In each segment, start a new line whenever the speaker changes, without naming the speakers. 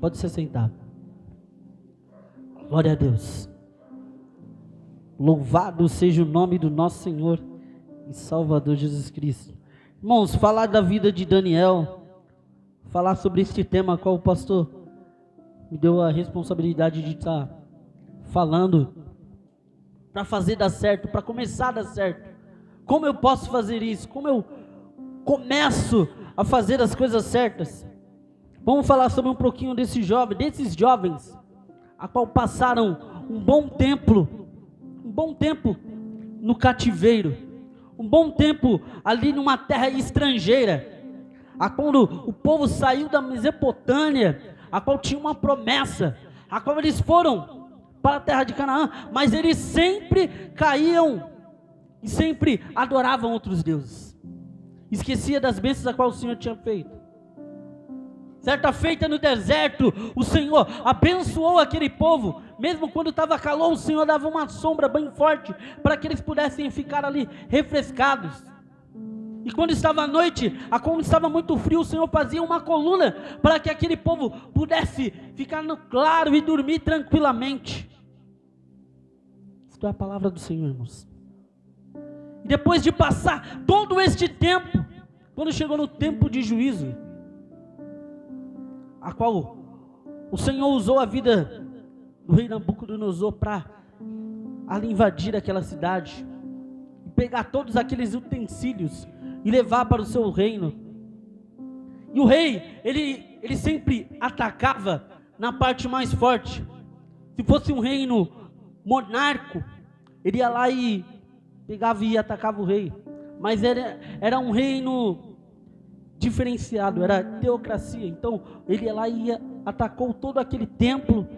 Pode se sentar. Glória a Deus. Louvado seja o nome do nosso Senhor e Salvador Jesus Cristo. Irmãos, falar da vida de Daniel, falar sobre este tema qual o pastor me deu a responsabilidade de estar falando, para fazer dar certo, para começar a dar certo. Como eu posso fazer isso? Como eu começo a fazer as coisas certas? Vamos falar sobre um pouquinho desses jovens, a qual passaram um bom tempo no cativeiro, um bom tempo ali numa terra estrangeira, a quando o povo saiu da Mesopotâmia, a qual tinha uma promessa, a qual eles foram para a terra de Canaã, mas eles sempre caíam e sempre adoravam outros deuses, esquecia das bênçãos a qual o Senhor tinha feito. Certa feita no deserto, o Senhor abençoou aquele povo, mesmo quando estava calor, o Senhor dava uma sombra bem forte, para que eles pudessem ficar ali refrescados. E quando estava à noite, como estava muito frio, o Senhor fazia uma coluna, para que aquele povo pudesse ficar no claro e dormir tranquilamente. Isso é a palavra do Senhor, irmãos. E depois de passar todo este tempo, quando chegou no tempo de juízo, a qual o Senhor usou a vida do rei Nabucodonosor para ali invadir aquela cidade, e pegar todos aqueles utensílios e levar para o seu reino. E o rei, ele sempre atacava na parte mais forte. Se fosse um reino monárquico, ele ia lá e pegava e atacava o rei. Mas era um reino diferenciado, era teocracia. Então ele ia lá e atacou todo aquele templo,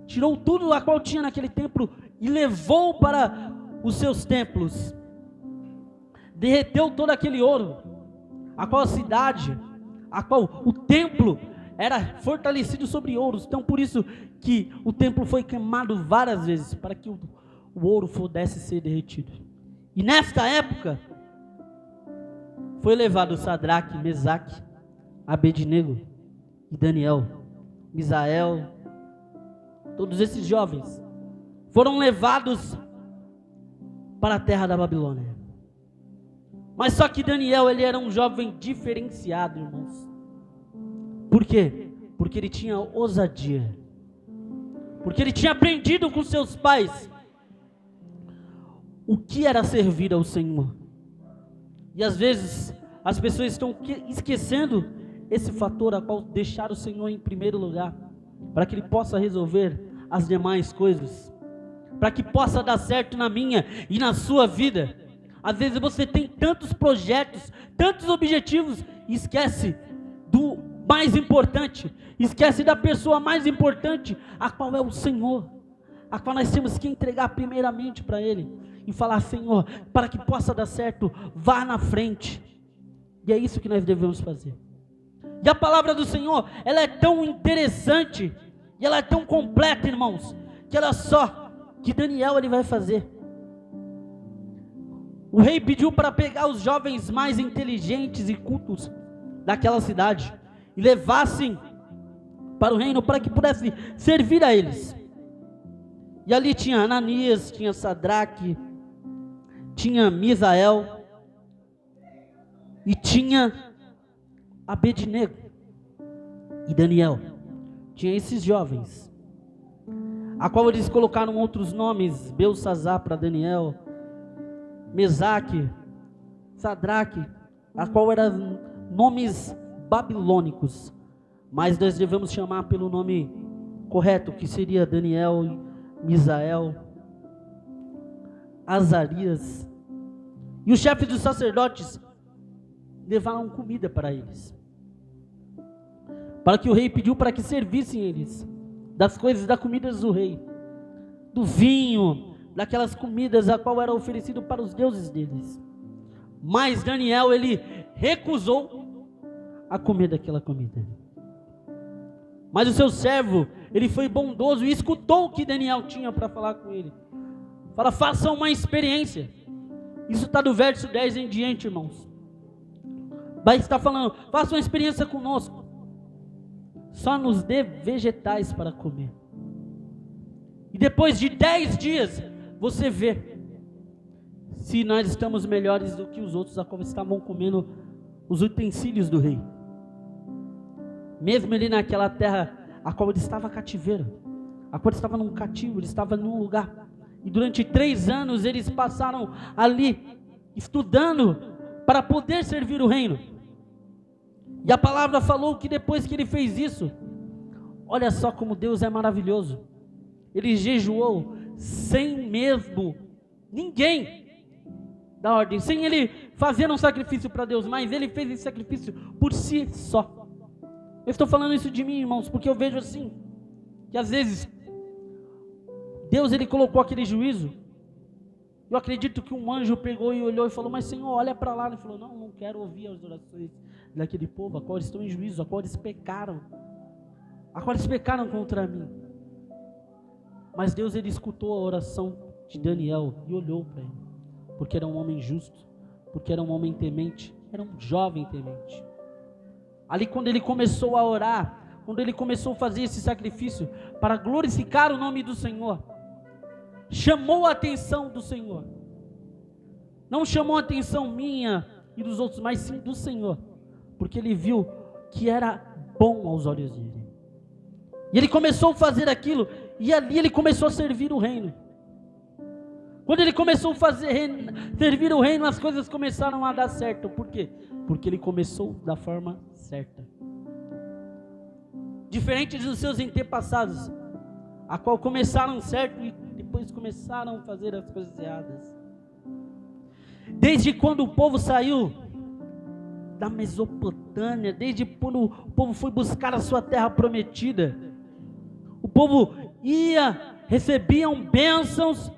tirou tudo a qual tinha naquele templo e levou para os seus templos, derreteu todo aquele ouro, a qual a cidade, a qual o templo era fortalecido sobre ouros. Então por isso que o templo foi queimado várias vezes, para que o ouro pudesse ser derretido. E nesta época foi levado Sadraque, Mesaque, Abednego e Daniel, Misael, todos esses jovens foram levados para a terra da Babilônia. Mas só que Daniel, ele era um jovem diferenciado, irmãos. Por quê? Porque ele tinha ousadia, porque ele tinha aprendido com seus pais o que era servir ao Senhor. E às vezes as pessoas estão esquecendo esse fator, a qual deixar o Senhor em primeiro lugar, para que Ele possa resolver as demais coisas, para que possa dar certo na minha e na sua vida. Às vezes você tem tantos projetos, tantos objetivos, e esquece do mais importante, esquece da pessoa mais importante, a qual é o Senhor, a qual nós temos que entregar primeiramente para Ele, e falar: Senhor, para que possa dar certo, vá na frente. E é isso que nós devemos fazer. E a palavra do Senhor, ela é tão interessante, e ela é tão completa, irmãos, que olha só, que Daniel ele vai fazer. O rei pediu para pegar os jovens mais inteligentes e cultos daquela cidade, e levassem para o reino, para que pudesse servir a eles. E ali tinha Ananias, tinha Sadraque, tinha Misael e tinha Abednego e Daniel. Tinha esses jovens, a qual eles colocaram outros nomes: Belsassar para Daniel, Mesaque, Sadraque, a qual eram nomes babilônicos, mas nós devemos chamar pelo nome correto, que seria Daniel, Misael, Azarias. E os chefes dos sacerdotes levaram comida para eles, para que o rei pediu para que servissem eles das coisas, da comida do rei, do vinho, daquelas comidas a qual era oferecido para os deuses deles. Mas Daniel, ele recusou a comer daquela comida. Mas o seu servo, ele foi bondoso e escutou o que Daniel tinha para falar com ele. Fala: faça uma experiência. Isso está do verso 10 em diante, irmãos. Vai estar falando: faça uma experiência conosco. só nos dê vegetais para comer. E depois de 10 dias, você vê se nós estamos melhores do que os outros, a qual estavam comendo os utensílios do rei. Mesmo ele naquela terra, a qual ele estava cativeiro, a qual ele estava num cativo, ele estava num lugar. E durante 3 anos eles passaram ali, estudando, para poder servir o reino. E a palavra falou que depois que ele fez isso, olha só como Deus é maravilhoso. Ele jejuou sem mesmo ninguém dar ordem, sem ele fazer um sacrifício para Deus, mas ele fez esse sacrifício por si só. Eu estou falando isso de mim, irmãos, porque eu vejo assim, que às vezes Deus ele colocou aquele juízo. Eu acredito que um anjo pegou e olhou e falou: mas Senhor, olha para lá. Ele falou: não quero ouvir as orações daquele povo, a qual eles estão em juízo, a qual eles pecaram, contra mim. Mas Deus ele escutou a oração de Daniel e olhou para ele, porque era um homem justo, porque era um homem temente, era um jovem temente. Ali quando ele começou a orar, quando ele começou a fazer esse sacrifício para glorificar o nome do Senhor, chamou a atenção do Senhor. Não chamou a atenção minha e dos outros, mas sim do Senhor, porque ele viu que era bom aos olhos dele. E ele começou a fazer aquilo, e ali ele começou a servir o reino. Quando ele começou a servir o reino, as coisas começaram a dar certo. Por quê? Porque ele começou da forma certa. Diferente dos seus antepassados, a qual começaram certo e depois começaram a fazer as coisas erradas. Desde quando o povo saiu da Mesopotâmia, desde quando o povo foi buscar a sua terra prometida, o povo recebiam bênçãos.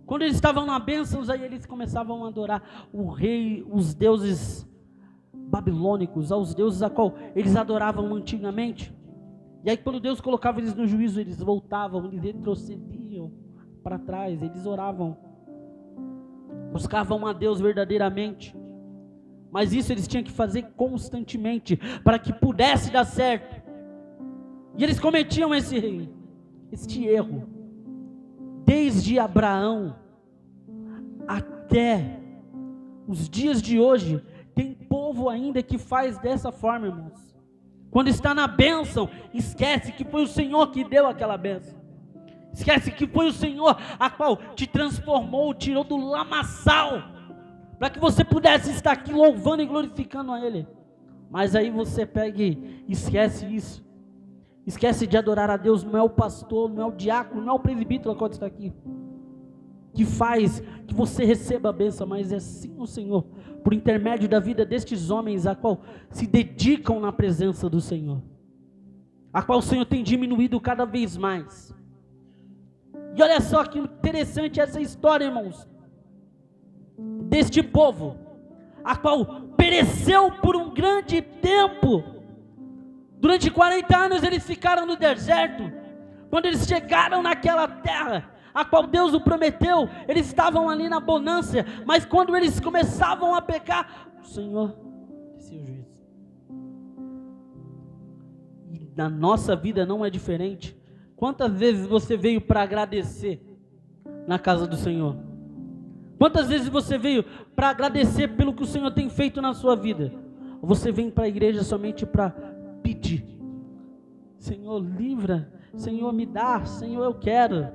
Quando eles estavam na bênçãos, aí eles começavam a adorar o rei, os deuses babilônicos, aos deuses a qual eles adoravam antigamente. E aí quando Deus colocava eles no juízo, eles voltavam, eles retrocediam para trás, eles oravam, buscavam a Deus verdadeiramente. Mas isso eles tinham que fazer constantemente, para que pudesse dar certo. E eles cometiam este erro, desde Abraão até os dias de hoje. Tem povo ainda que faz dessa forma, irmãos. Quando está na bênção, esquece que foi o Senhor que deu aquela bênção. Esquece que foi o Senhor a qual te transformou, tirou do lamaçal, para que você pudesse estar aqui louvando e glorificando a Ele. Mas aí você pega e esquece isso. Esquece de adorar a Deus. Não é o pastor, não é o diácono, não é o presbítero que está aqui, que faz que você receba a bênção, mas é sim o Senhor, por intermédio da vida destes homens, a qual se dedicam na presença do Senhor, a qual o Senhor tem diminuído cada vez mais. E olha só que interessante essa história, irmãos, deste povo, a qual pereceu por um grande tempo. Durante 40 anos eles ficaram no deserto. Quando eles chegaram naquela terra, a qual Deus o prometeu, eles estavam ali na bonança, mas quando eles começavam a pecar, o Senhor desceu o juízo. E na nossa vida não é diferente. Quantas vezes você veio para agradecer na casa do Senhor? Quantas vezes você veio para agradecer pelo que o Senhor tem feito na sua vida? Ou você vem para a igreja somente para pedir? Senhor, livra, Senhor, me dá, Senhor, eu quero.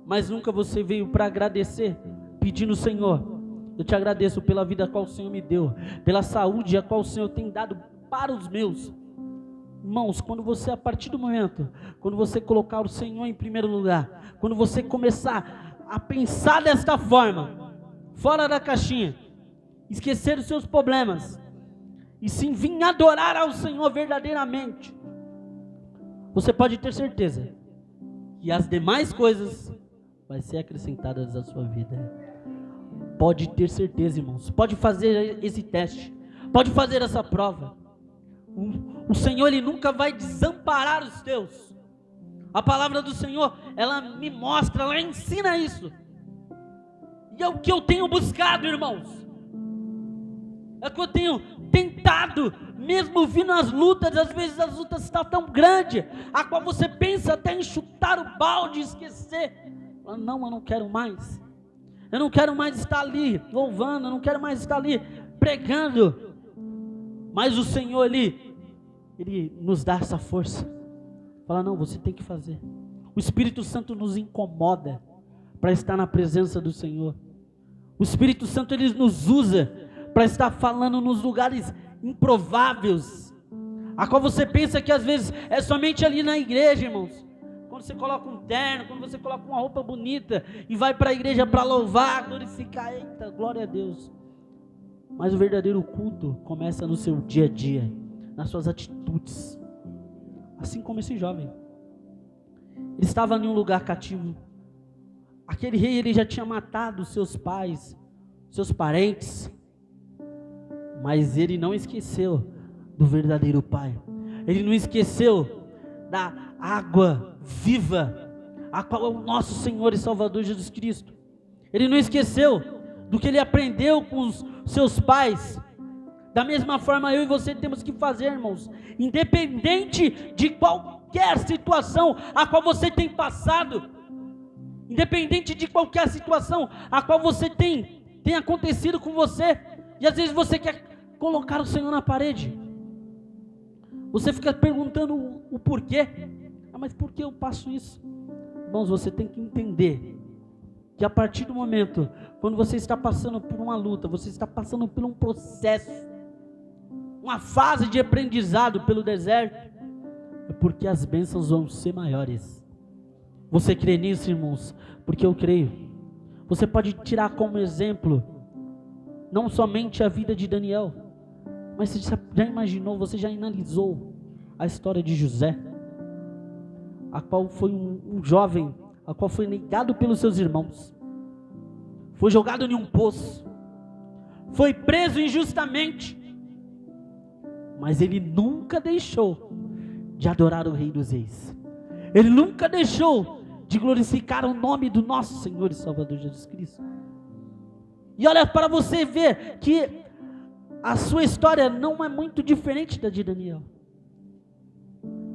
Mas nunca você veio para agradecer, pedindo: Senhor, eu te agradeço pela vida a qual o Senhor me deu, pela saúde a qual o Senhor tem dado para os meus. Irmãos, quando você, a partir do momento, quando você colocar o Senhor em primeiro lugar, quando você começar a pensar desta forma, fora da caixinha, esquecer os seus problemas, e sim vir adorar ao Senhor verdadeiramente, você pode ter certeza que as demais coisas vai ser acrescentadas à sua vida. Pode ter certeza, irmãos. Pode fazer esse teste, pode fazer essa prova. O Senhor, Ele nunca vai desamparar os teus. A palavra do Senhor, ela me mostra, ela ensina isso. E é o que eu tenho buscado, irmãos. É que eu tenho tentado, mesmo vindo as lutas, às vezes as lutas estão tão grandes, a qual você pensa até em chutar o balde e esquecer. Não, eu não quero mais. Eu não quero mais estar ali louvando, eu não quero mais estar ali pregando. Mas o Senhor, Ele nos dá essa força. Fala, não, você tem que fazer. O Espírito Santo nos incomoda para estar na presença do Senhor. O Espírito Santo, Ele nos usa para estar falando nos lugares improváveis, a qual você pensa que às vezes é somente ali na igreja, irmãos. Quando você coloca um terno, quando você coloca uma roupa bonita e vai para a igreja para louvar, glorificar, eita, glória a Deus. Mas o verdadeiro culto começa no seu dia a dia, nas suas atitudes. Assim como esse jovem, ele estava em um lugar cativo. Aquele rei, ele já tinha matado seus pais, seus parentes, mas ele não esqueceu do verdadeiro Pai. Ele não esqueceu da água viva, a qual é o nosso Senhor e Salvador Jesus Cristo. Ele não esqueceu do que ele aprendeu com os seus pais. Da mesma forma, eu e você temos que fazer, irmãos, independente de qualquer situação a qual você tem passado, independente de qualquer situação a qual você tem acontecido com você, e às vezes você quer colocar o Senhor na parede, você fica perguntando o porquê. Mas por que eu passo isso? Irmãos, você tem que entender que a partir do momento, quando você está passando por uma luta, você está passando por um processo, uma fase de aprendizado pelo deserto, é porque as bênçãos vão ser maiores. Você crê nisso, irmãos? Porque eu creio. Você pode tirar como exemplo não somente a vida de Daniel, mas você já imaginou, você já analisou a história de José, a qual foi um jovem, a qual foi negado pelos seus irmãos, foi jogado em um poço, foi preso injustamente, mas ele nunca deixou de adorar o Rei dos Reis. Ele nunca deixou de glorificar o nome do nosso Senhor e Salvador Jesus Cristo. E olha, para você ver que a sua história não é muito diferente da de Daniel.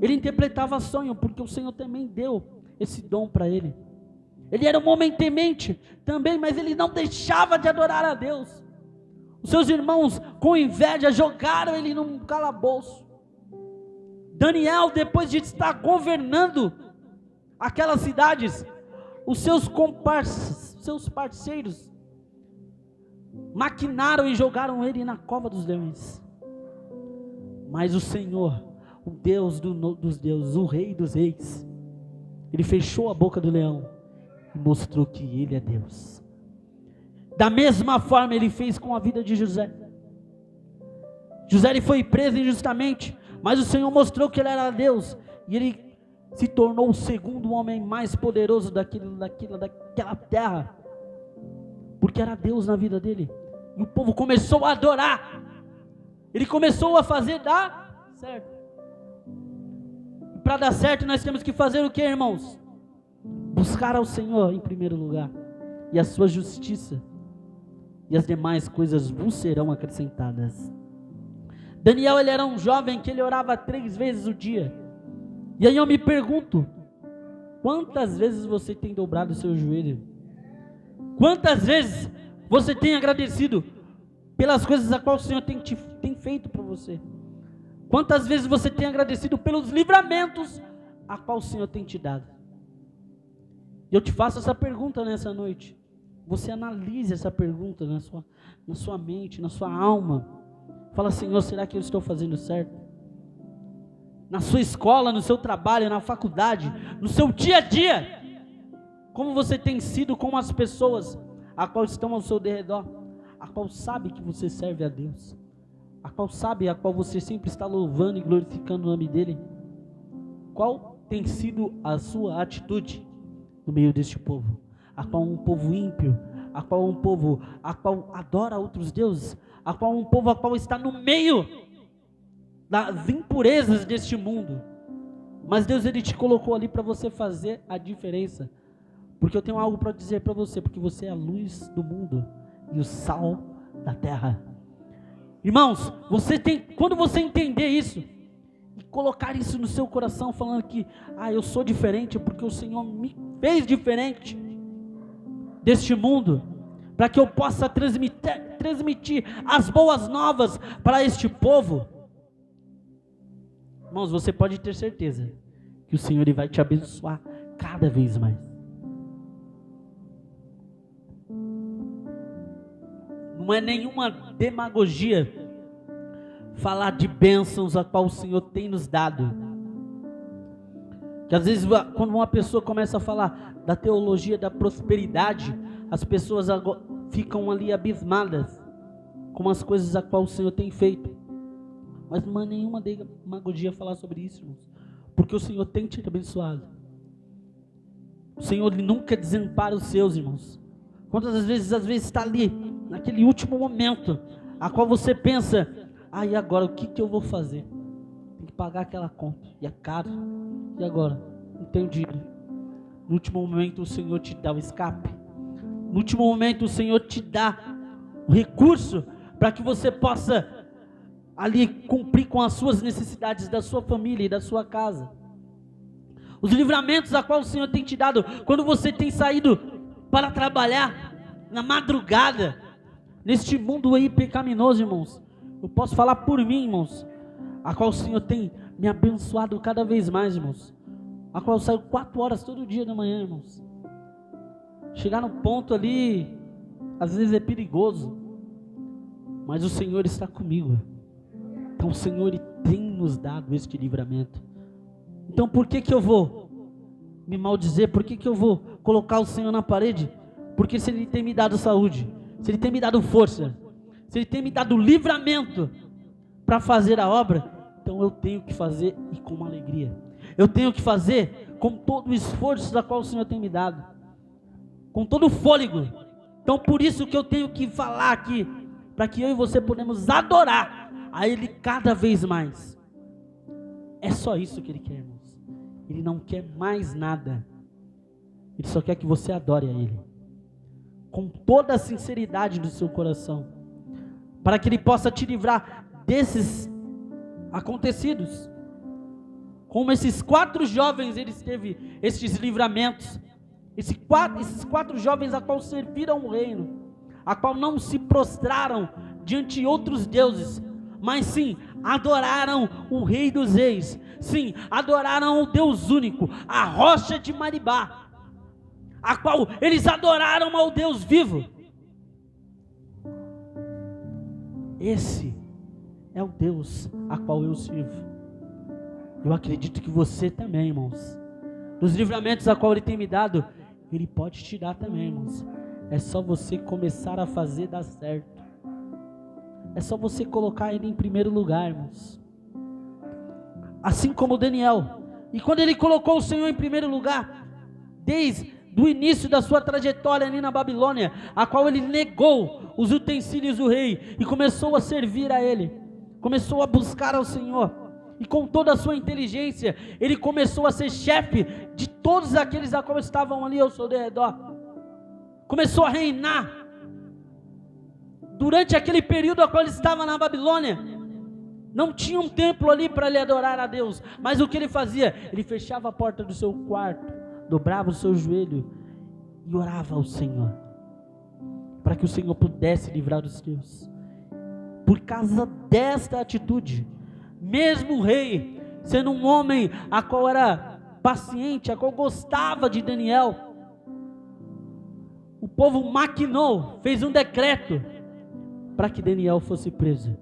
Ele interpretava sonho, porque o Senhor também deu esse dom para ele. Ele era um homem temente também, mas ele não deixava de adorar a Deus. Os seus irmãos, com inveja, jogaram ele num calabouço. Daniel, depois de estar governando aquelas cidades, os seus parceiros maquinaram e jogaram ele na cova dos leões. Mas o Senhor, o Deus dos deuses, o Rei dos reis, ele fechou a boca do leão e mostrou que ele é Deus. Da mesma forma ele fez com a vida de José. José, ele foi preso injustamente, mas o Senhor mostrou que ele era Deus, e ele se tornou o segundo homem mais poderoso daquela terra, porque era Deus na vida dele. E o povo começou a adorar, ele começou a fazer dar certo. E para dar certo nós temos que fazer o que, irmãos? Buscar ao Senhor em primeiro lugar, e a sua justiça, e as demais coisas vos serão acrescentadas. Daniel, ele era um jovem que ele orava 3 vezes o dia. E aí eu me pergunto, quantas vezes você tem dobrado o seu joelho? Quantas vezes você tem agradecido pelas coisas a qual o Senhor tem feito por você? Quantas vezes você tem agradecido pelos livramentos a qual o Senhor tem te dado? E eu te faço essa pergunta nessa noite. Você analise essa pergunta na sua mente, na sua alma. Fala, Senhor, será que eu estou fazendo certo? Na sua escola, no seu trabalho, na faculdade, no seu dia a dia, como você tem sido com as pessoas a qual estão ao seu redor, a qual sabe que você serve a Deus, a qual sabe, a qual você sempre está louvando e glorificando o nome dEle? Qual tem sido a sua atitude no meio deste povo? A qual um povo ímpio, a qual um povo a qual adora outros deuses, a qual um povo a qual está no meio das impurezas deste mundo. Mas Deus, ele te colocou ali para você fazer a diferença, porque eu tenho algo para dizer para você, porque você é a luz do mundo e o sal da terra. Irmãos, quando você entender isso, e colocar isso no seu coração, falando que, eu sou diferente, porque o Senhor me fez diferente deste mundo, para que eu possa transmitir as boas novas para este povo. Irmãos, você pode ter certeza que o Senhor Ele vai te abençoar cada vez mais. Não é nenhuma demagogia falar de bênçãos a qual o Senhor tem nos dado. Que às vezes quando uma pessoa começa a falar da teologia da prosperidade, as pessoas ficam ali abismadas com as coisas a qual o Senhor tem feito. Mas não é nenhuma demagogia falar sobre isso, irmãos, porque o Senhor tem te abençoado. O Senhor Ele nunca desampara os seus, irmãos. Quantas vezes está ali, naquele último momento, a qual você pensa, e agora o que eu vou fazer? Tem que pagar aquela conta, e é caro, e agora? Não tenho dinheiro. No último momento o Senhor te dá o escape. No último momento o Senhor te dá o recurso para que você possa ali cumprir com as suas necessidades da sua família e da sua casa. Os livramentos a qual o Senhor tem te dado, quando você tem saído para trabalhar na madrugada, neste mundo aí pecaminoso, irmãos. Eu posso falar por mim, irmãos, a qual o Senhor tem me abençoado cada vez mais, irmãos. A qual eu saio 4 horas todo dia da manhã, irmãos. Chegar no ponto ali, às vezes é perigoso, mas o Senhor está comigo. Então o Senhor Ele tem nos dado este livramento. Então por que eu vou me maldizer? Por que eu vou colocar o Senhor na parede? Porque se Ele tem me dado saúde, se Ele tem me dado força, se Ele tem me dado livramento para fazer a obra, então eu tenho que fazer e com uma alegria. Eu tenho que fazer com todo o esforço da qual o Senhor tem me dado, com todo o fôlego. Então por isso que eu tenho que falar aqui, para que eu e você podemos adorar a Ele cada vez mais. É só isso que Ele quer, irmãos. Ele não quer mais nada. Ele só quer que você adore a Ele, com toda a sinceridade do seu coração, para que Ele possa te livrar desses acontecidos. Como esses 4 jovens, eles teve esses livramentos. Esses quatro jovens a qual serviram o reino, a qual não se prostraram diante de outros deuses, mas sim adoraram o Rei dos Reis. Sim, adoraram o Deus único, a rocha de Maribá, a qual eles adoraram ao Deus vivo. Esse é o Deus a qual eu sirvo. Eu acredito que você também, irmãos. Nos livramentos a qual Ele tem me dado, Ele pode te dar também, irmãos. É só você começar a fazer dar certo. É só você colocar Ele em primeiro lugar, irmãos. Assim como Daniel. E quando ele colocou o Senhor em primeiro lugar, desde o início da sua trajetória ali na Babilônia, a qual ele negou os utensílios do rei e começou a servir a Ele, começou a buscar ao Senhor. E com toda a sua inteligência, ele começou a ser chefe de todos aqueles a qual estavam ali ao seu redor. Começou a reinar. Durante aquele período a qual ele estava na Babilônia, não tinha um templo ali para ele adorar a Deus. Mas o que ele fazia? Ele fechava a porta do seu quarto, dobrava o seu joelho e orava ao Senhor, para que o Senhor pudesse livrar os seus. Por causa desta atitude, mesmo o rei, sendo um homem a qual era paciente, a qual gostava de Daniel, o povo maquinou, fez um decreto para que Daniel fosse preso.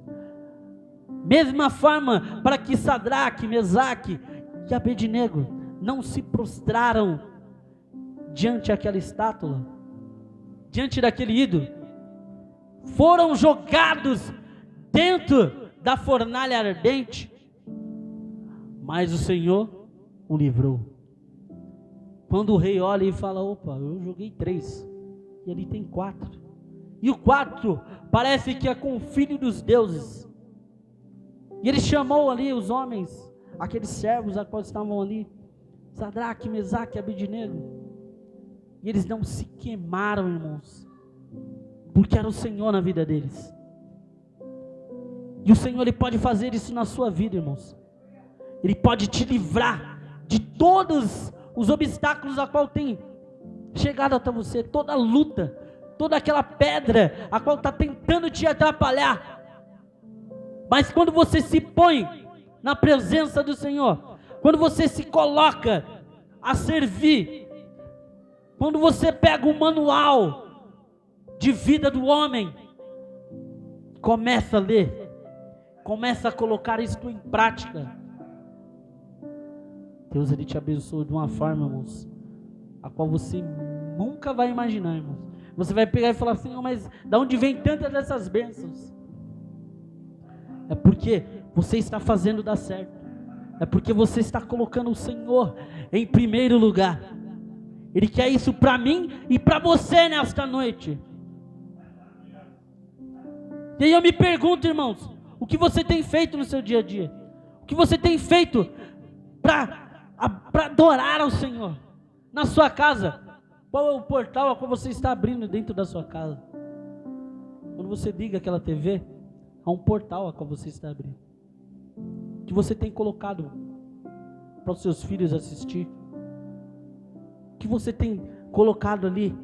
Mesma forma para que Sadraque, Mesaque e Abednego não se prostraram diante daquela estátua, diante daquele ídolo, foram jogados dentro da fornalha ardente, mas o Senhor o livrou. Quando o rei olha e fala, opa, eu joguei 3, e ali tem 4, e o 4 parece que é com o filho dos deuses, e ele chamou ali os homens, aqueles servos a quais estavam ali, Sadraque, Mesaque e Abednego, e eles não se queimaram, irmãos, porque era o Senhor na vida deles. E o Senhor, Ele pode fazer isso na sua vida, irmãos. Ele pode te livrar de todos os obstáculos a qual tem chegado até você, toda luta, toda aquela pedra a qual está tentando te atrapalhar. Mas quando você se põe na presença do Senhor, quando você se coloca a servir, quando você pega o manual de vida do homem, começa a ler, começa a colocar isso em prática, Deus, Ele te abençoa de uma forma, irmãos, a qual você nunca vai imaginar, irmãos. Você vai pegar e falar assim, mas de onde vem tantas dessas bênçãos? É porque você está fazendo dar certo. É porque você está colocando o Senhor em primeiro lugar. Ele quer isso para mim e para você nesta noite. E aí eu me pergunto, irmãos, o que você tem feito no seu dia a dia? O que você tem feito para adorar ao Senhor? Na sua casa, qual é o portal a qual você está abrindo dentro da sua casa? Quando você liga aquela TV, há um portal a qual você está abrindo, que você tem colocado para os seus filhos assistir, que você tem colocado ali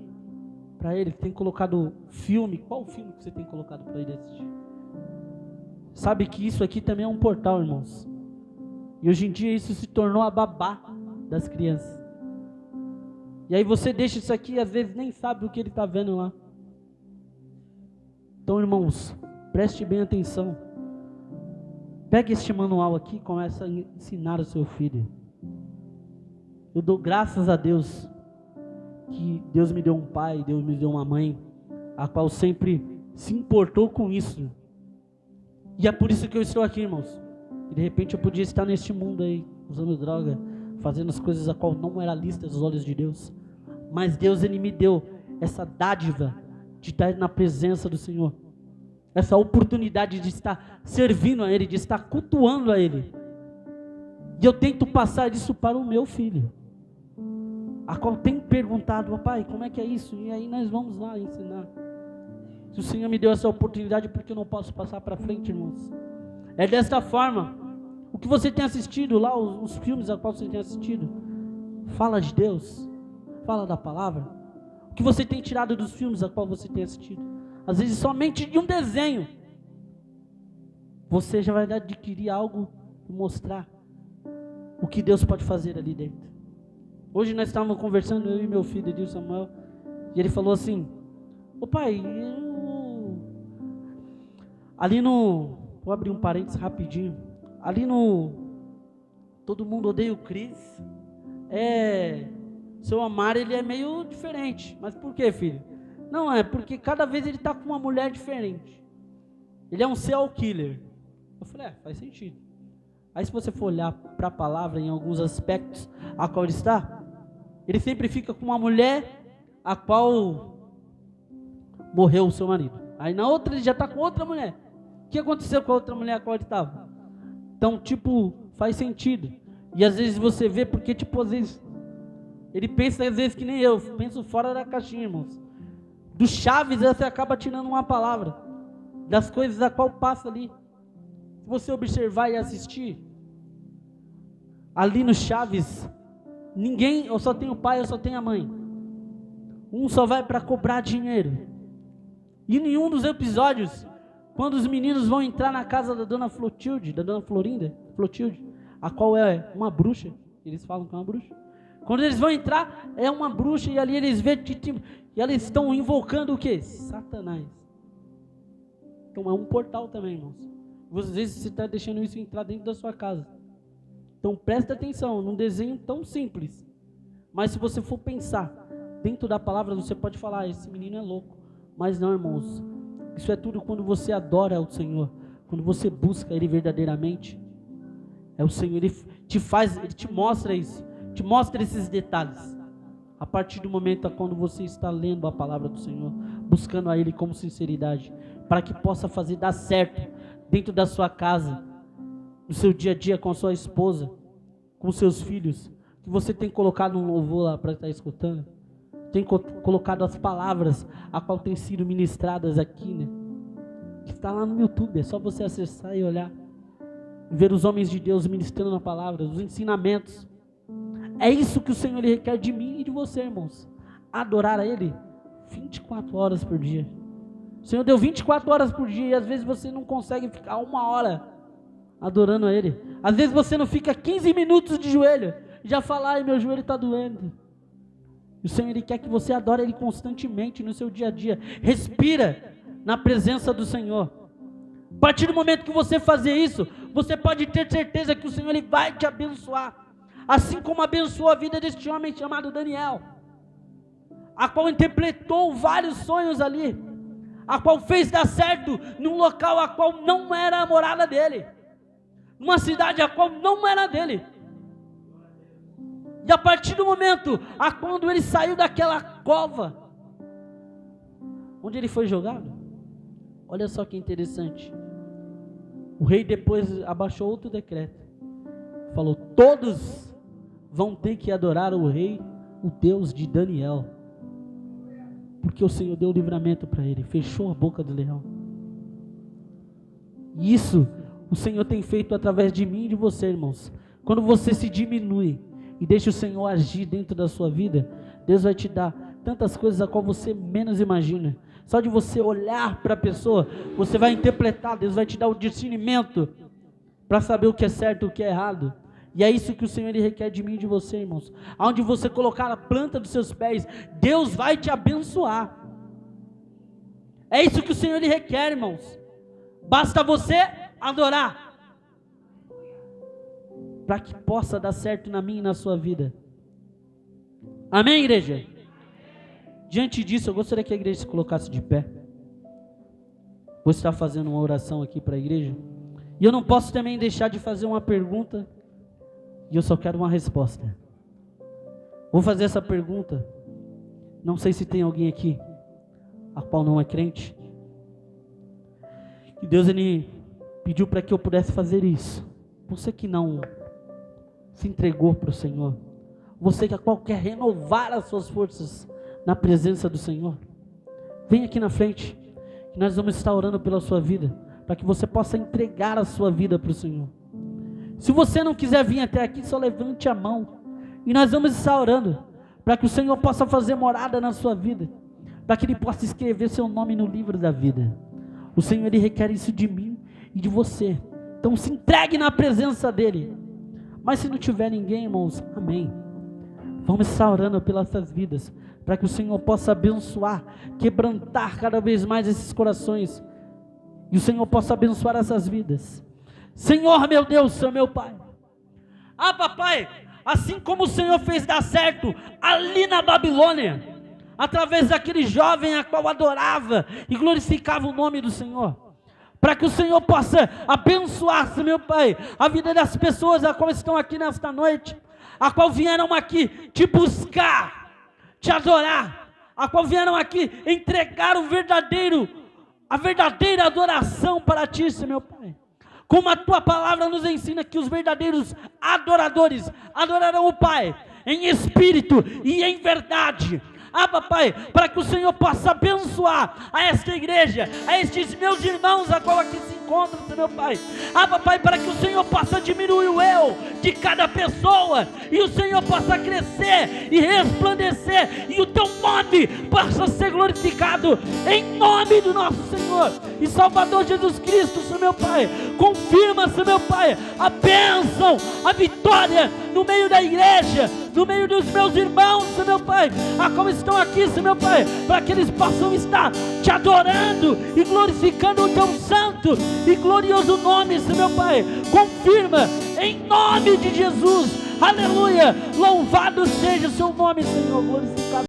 para ele, tem colocado filme. Qual filme que você tem colocado para ele assistir? Sabe que isso aqui também é um portal, irmãos, e hoje em dia isso se tornou a babá das crianças. E aí você deixa isso aqui e às vezes nem sabe o que ele está vendo lá. Então, irmãos, preste bem atenção. Pegue este manual aqui e comece a ensinar o seu filho. Eu dou graças a Deus que Deus me deu um pai, Deus me deu uma mãe, a qual sempre se importou com isso. E é por isso que eu estou aqui, irmãos. E de repente eu podia estar neste mundo aí, usando droga, fazendo as coisas a qual não era lista aos olhos de Deus. Mas Deus, Ele me deu essa dádiva de estar na presença do Senhor, essa oportunidade de estar servindo a Ele, de estar cultuando a Ele. E eu tento passar isso para o meu filho, a qual tem perguntado, papai, como é que é isso? E aí nós vamos lá ensinar. Se o Senhor me deu essa oportunidade, por que eu não posso passar para frente, irmãos? É desta forma. O que você tem assistido lá, os filmes a qual você tem assistido, fala de Deus, fala da palavra. O que você tem tirado dos filmes a qual você tem assistido? Às vezes somente de um desenho, você já vai adquirir algo e mostrar o que Deus pode fazer ali dentro. Hoje nós estávamos conversando, eu e meu filho, Edil Samuel, e ele falou assim, ô pai, vou abrir um parênteses rapidinho, ali no Todo Mundo Odeia o Chris, seu Amar, ele é meio diferente. Mas por que, filho? Não, é porque cada vez ele está com uma mulher diferente. Ele é um serial killer. Eu falei, faz sentido. Aí se você for olhar para a palavra em alguns aspectos a qual ele está, ele sempre fica com uma mulher a qual morreu o seu marido. Aí na outra ele já está com outra mulher. O que aconteceu com a outra mulher a qual ele estava? Então, faz sentido. E às vezes você vê, porque às vezes ele pensa às vezes que nem eu penso fora da caixinha, irmãos. Do Chaves você acaba tirando uma palavra das coisas a qual passa ali. Se você observar e assistir ali no Chaves, ninguém, eu só tenho o pai, eu só tenho a mãe. Um só vai para cobrar dinheiro. E em nenhum dos episódios, quando os meninos vão entrar na casa da dona Flotilde, da dona Florinda, a qual é uma bruxa, eles falam que é uma bruxa. Quando eles vão entrar, é uma bruxa, e ali eles veem e eles estão invocando o que? Satanás. Então é um portal também, irmãos. Às vezes você está deixando isso entrar dentro da sua casa. Então presta atenção, num desenho tão simples. Mas se você for pensar dentro da palavra, você pode falar, esse menino é louco. Mas não, irmãos. Isso é tudo quando você adora ao Senhor. Quando você busca Ele verdadeiramente. É o Senhor, Ele te mostra isso. Te mostra esses detalhes. A partir do momento quando você está lendo a palavra do Senhor, buscando a Ele com sinceridade, para que possa fazer dar certo dentro da sua casa, no seu dia a dia com a sua esposa, com seus filhos, que você tem colocado um louvor lá para estar escutando, tem colocado as palavras a qual tem sido ministradas aqui, né? que está lá no YouTube, é só você acessar e olhar, e ver os homens de Deus ministrando na palavra, os ensinamentos. É isso que o Senhor Ele requer de mim e de você, irmãos, adorar a Ele 24 horas por dia. O Senhor deu 24 horas por dia, e às vezes você não consegue ficar 1 hora adorando a Ele. Às vezes você não fica 15 minutos de joelho, já fala, ai, meu joelho está doendo. O Senhor Ele quer que você adore Ele constantemente no seu dia a dia. Respira na presença do Senhor. A partir do momento que você fazer isso, você pode ter certeza que o Senhor Ele vai te abençoar, assim como abençoou a vida deste homem chamado Daniel, a qual interpretou vários sonhos ali, a qual fez dar certo num local a qual não era a morada dele, numa cidade a qual não era dele. E a partir do momento quando ele saiu daquela cova onde ele foi jogado, olha só que interessante, o rei depois abaixou outro decreto, falou, todos vão ter que adorar o rei, o Deus de Daniel, porque o Senhor deu livramento para ele, fechou a boca do leão. E isso o Senhor tem feito através de mim e de você, irmãos. Quando você se diminui e deixa o Senhor agir dentro da sua vida, Deus vai te dar tantas coisas a qual você menos imagina. Só de você olhar para a pessoa, você vai interpretar, Deus vai te dar o discernimento para saber o que é certo e o que é errado. E é isso que o Senhor Ele requer de mim e de você, irmãos. Aonde você colocar a planta dos seus pés, Deus vai te abençoar. É isso que o Senhor Ele requer, irmãos. Basta você adorar, para que possa dar certo na minha e na sua vida. Amém, igreja? Diante disso, eu gostaria que a igreja se colocasse de pé. Vou estar fazendo uma oração aqui para a igreja. E eu não posso também deixar de fazer uma pergunta, e eu só quero uma resposta. Vou fazer essa pergunta. Não sei se tem alguém aqui a qual não é crente. E Deus Ele pediu para que eu pudesse fazer isso. Você que não se entregou para o Senhor, você que a qual quer renovar as suas forças na presença do Senhor, vem aqui na frente, que nós vamos estar orando pela sua vida, para que você possa entregar a sua vida para o Senhor. Se você não quiser vir até aqui, só levante a mão, e nós vamos estar orando, para que o Senhor possa fazer morada na sua vida, para que Ele possa escrever seu nome no livro da vida. O Senhor Ele requer isso de mim e de você. Então se entregue na presença dEle. Mas se não tiver ninguém, irmãos, amém. Vamos estar orando pelas nossas vidas, para que o Senhor possa abençoar, quebrantar cada vez mais esses corações, e o Senhor possa abençoar essas vidas. Senhor meu Deus, Senhor meu Pai, papai, assim como o Senhor fez dar certo ali na Babilônia, através daquele jovem a qual adorava e glorificava o nome do Senhor, para que o Senhor possa abençoar, Senhor meu Pai, a vida das pessoas a qual estão aqui nesta noite, a qual vieram aqui te buscar, te adorar, a qual vieram aqui entregar a verdadeira adoração para ti, Senhor meu Pai. Como a tua palavra nos ensina que os verdadeiros adoradores adorarão o Pai em espírito e em verdade. Papai, para que o Senhor possa abençoar a esta igreja, a estes meus irmãos a qual aqui se encontram, meu Pai. Papai, para que o Senhor possa diminuir o eu de cada pessoa, e o Senhor possa crescer e resplandecer, e o teu nome possa ser glorificado, em nome do nosso Senhor e Salvador Jesus Cristo, Senhor meu Pai. Confirma, Senhor meu Pai, a bênção, a vitória no meio da igreja, no meio dos meus irmãos, Senhor meu Pai, a como estão aqui, Senhor meu Pai, para que eles possam estar te adorando e glorificando o teu santo e glorioso nome, Senhor meu Pai. Confirma, em nome de Jesus, aleluia, louvado seja o seu nome, Senhor, glorificado.